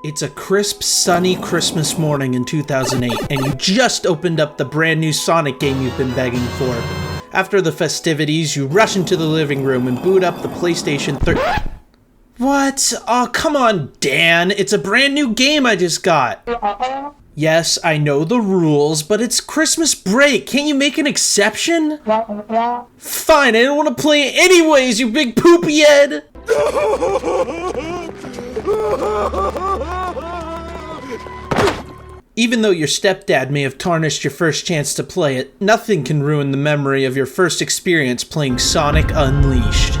It's a crisp, sunny Christmas morning in 2008, and you just opened up the brand new Sonic game you've been begging for. After the festivities, you rush into the living room and boot up the PlayStation 3. What? Oh, come on, Dan. It's a brand new game I just got. Yes, I know the rules, but it's Christmas break. Can't you make an exception? Fine, I don't want to play it anyways, you big poopy head. Even though your stepdad may have tarnished your first chance to play it, nothing can ruin the memory of your first experience playing Sonic Unleashed.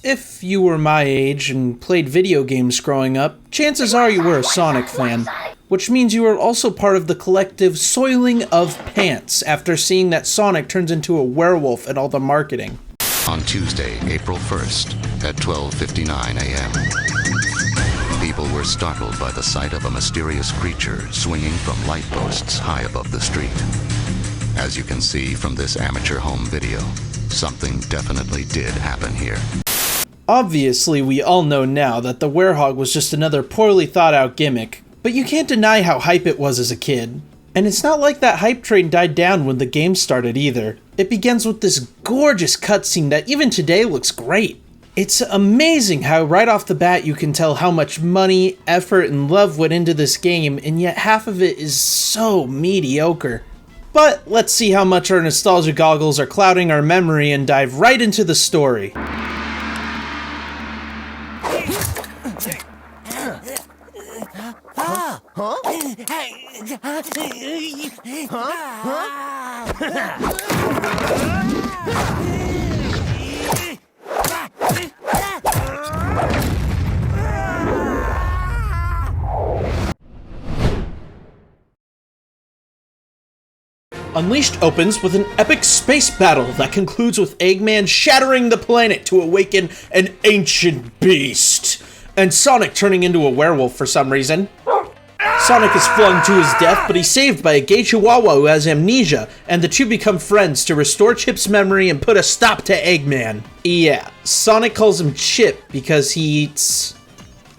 If you were my age and played video games growing up, chances are you were a Sonic fan, which means you are also part of the collective soiling of pants after seeing that Sonic turns into a werewolf and all the marketing. On Tuesday, April 1st, at 12:59 a.m., people were startled by the sight of a mysterious creature swinging from light posts high above the street. As you can see from this amateur home video, something definitely did happen here. Obviously, we all know now that the werehog was just another poorly thought out gimmick, but you can't deny how hype it was as a kid. And it's not like that hype train died down when the game started either. It begins with this gorgeous cutscene that even today looks great. It's amazing how right off the bat you can tell how much money, effort, and love went into this game, and yet half of it is so mediocre. But let's see how much our nostalgia goggles are clouding our memory and dive right into the story. Unleashed opens with an epic space battle that concludes with Eggman shattering the planet to awaken an ancient beast, and Sonic turning into a werewolf for some reason. Sonic is flung to his death, but he's saved by a gay chihuahua who has amnesia, and the two become friends to restore Chip's memory and put a stop to Eggman. Yeah, Sonic calls him Chip because he eats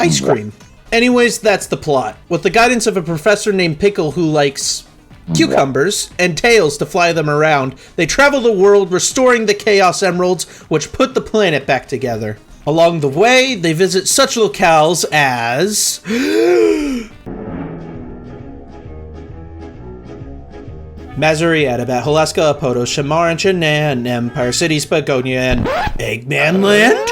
ice cream. Anyways, that's the plot. With the guidance of a professor named Pickle who likes cucumbers and tails to fly them around, they travel the world restoring the Chaos Emeralds, which put the planet back together. Along the way, they visit such locales as Mazurieta, Holaska, Apoto, Shamar, Chanan, Empire City, Spagonia, and Eggman Land?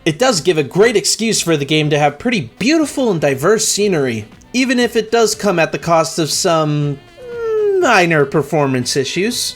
It does give a great excuse for the game to have pretty beautiful and diverse scenery, even if it does come at the cost of some minor performance issues.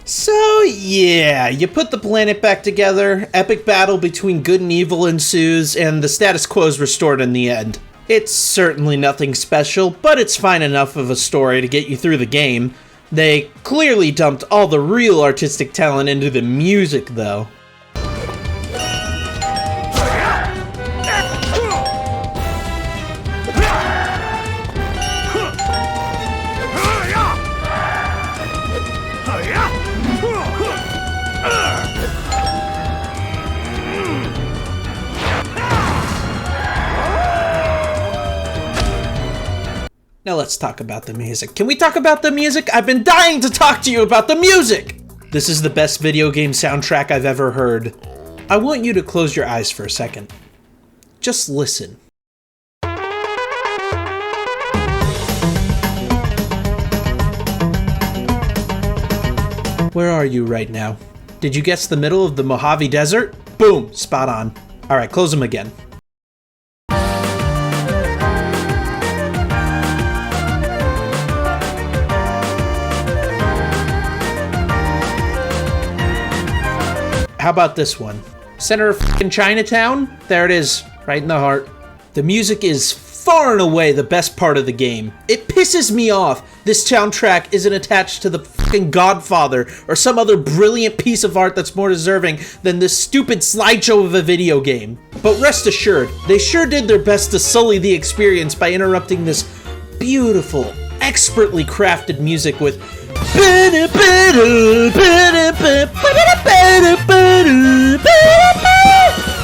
So yeah, you put the planet back together, epic battle between good and evil ensues, and the status quo is restored in the end. It's certainly nothing special, but it's fine enough of a story to get you through the game. They clearly dumped all the real artistic talent into the music though. Now let's talk about the music. Can we talk about the music? I've been dying to talk to you about the music! This is the best video game soundtrack I've ever heard. I want you to close your eyes for a second. Just listen. Where are you right now? Did you guess the middle of the Mojave Desert? Boom, spot on. All right, close them again. how about this one? Center of f***ing Chinatown? There it is, right in the heart. The music is far and away the best part of the game. It pisses me off this soundtrack isn't attached to the fucking Godfather or some other brilliant piece of art that's more deserving than this stupid slideshow of a video game. But rest assured, they sure did their best to sully the experience by interrupting this beautiful, expertly crafted music with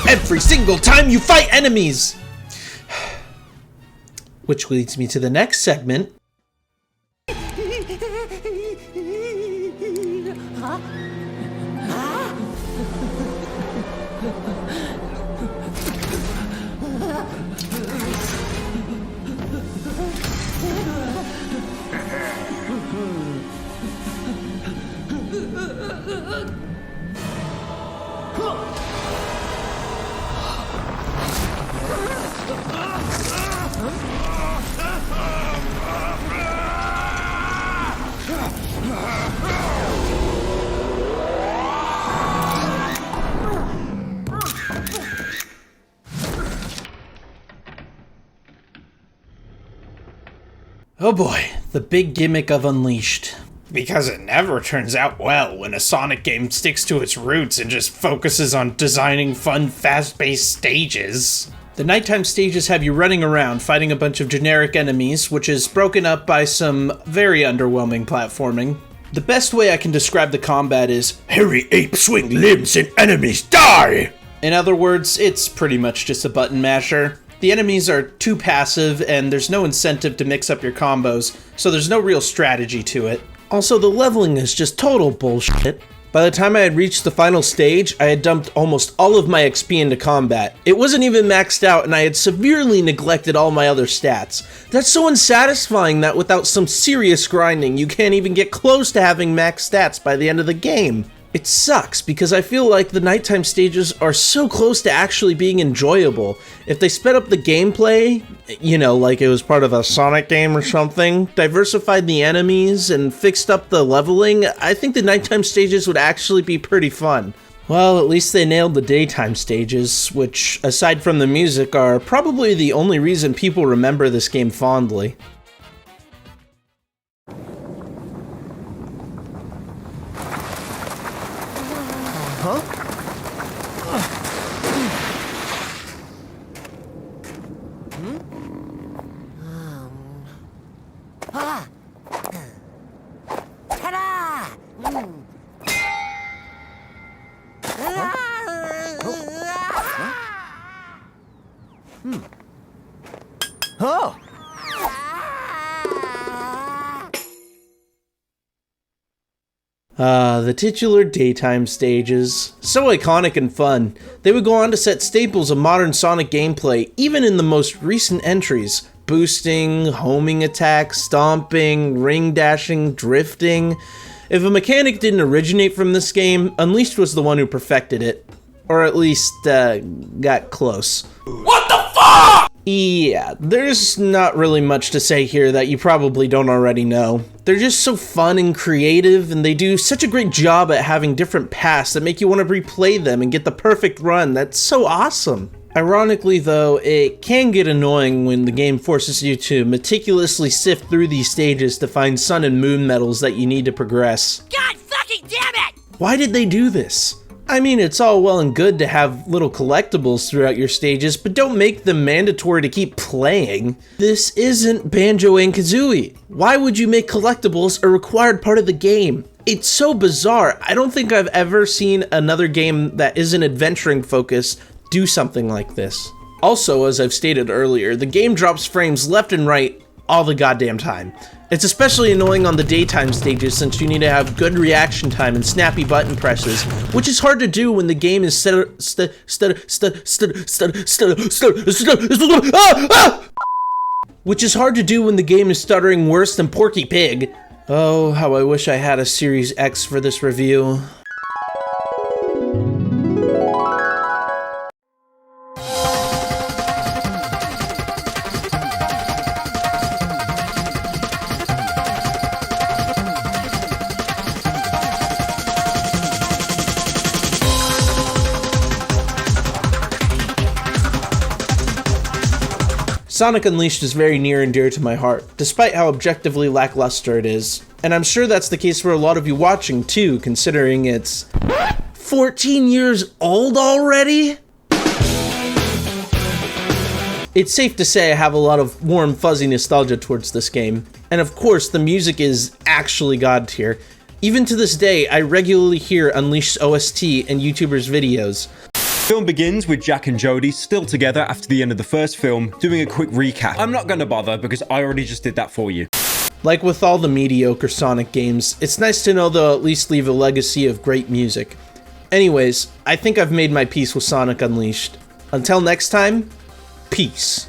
every single time you fight enemies. Which leads me to the next segment. Oh boy, the big gimmick of Unleashed. Because it never turns out well when a Sonic game sticks to its roots and just focuses on designing fun, fast-paced stages. The nighttime stages have you running around fighting a bunch of generic enemies, which is broken up by some very underwhelming platforming. The best way I can describe the combat is, hairy ape swing limbs and enemies die! In other words, it's pretty much just a button masher. The enemies are too passive, and there's no incentive to mix up your combos, so there's no real strategy to it. Also, the leveling is just total bullshit. By the time I had reached the final stage, I had dumped almost all of my XP into combat. It wasn't even maxed out, and I had severely neglected all my other stats. That's so unsatisfying that without some serious grinding, you can't even get close to having max stats by the end of the game. It sucks, because I feel like the nighttime stages are so close to actually being enjoyable. If they sped up the gameplay, you know, like it was part of a Sonic game or something, diversified the enemies, and fixed up the leveling, I think the nighttime stages would actually be pretty fun. Well, at least they nailed the daytime stages, which, aside from the music, are probably the only reason people remember this game fondly. The titular daytime stages. So iconic and fun. They would go on to set staples of modern Sonic gameplay, even in the most recent entries. Boosting, homing attacks, stomping, ring dashing, drifting. If a mechanic didn't originate from this game, Unleashed was the one who perfected it. Or at least, got close. What the fuck?! Yeah, there's not really much to say here that you probably don't already know. They're just so fun and creative, and they do such a great job at having different paths that make you want to replay them and get the perfect run. That's so awesome. Ironically though, it can get annoying when the game forces you to meticulously sift through these stages to find sun and moon medals that you need to progress. God fucking damn it! Why did they do this? I mean, it's all well and good to have little collectibles throughout your stages, but don't make them mandatory to keep playing. This isn't Banjo and Kazooie. Why would you make collectibles a required part of the game? It's so bizarre. I don't think I've ever seen another game that isn't adventuring focused do something like this. Also, as I've stated earlier, the game drops frames left and right all the goddamn time. It's especially annoying on the daytime stages since you need to have good reaction time and snappy button presses, which is hard to do when the game is stuttering worse than Porky Pig. Oh, how I wish I had a Series X for this review. Sonic Unleashed is very near and dear to my heart, despite how objectively lackluster it is. And I'm sure that's the case for a lot of you watching too, considering it's 14 years old already? It's safe to say I have a lot of warm, fuzzy nostalgia towards this game. And of course, the music is actually god tier. Even to this day, I regularly hear Unleashed OST in YouTubers' videos. The film begins with Jack and Jodie still together after the end of the first film, doing a quick recap. I'm not going to bother because I already just did that for you. Like with all the mediocre Sonic games, it's nice to know they'll at least leave a legacy of great music. Anyways, I think I've made my peace with Sonic Unleashed. Until next time, peace.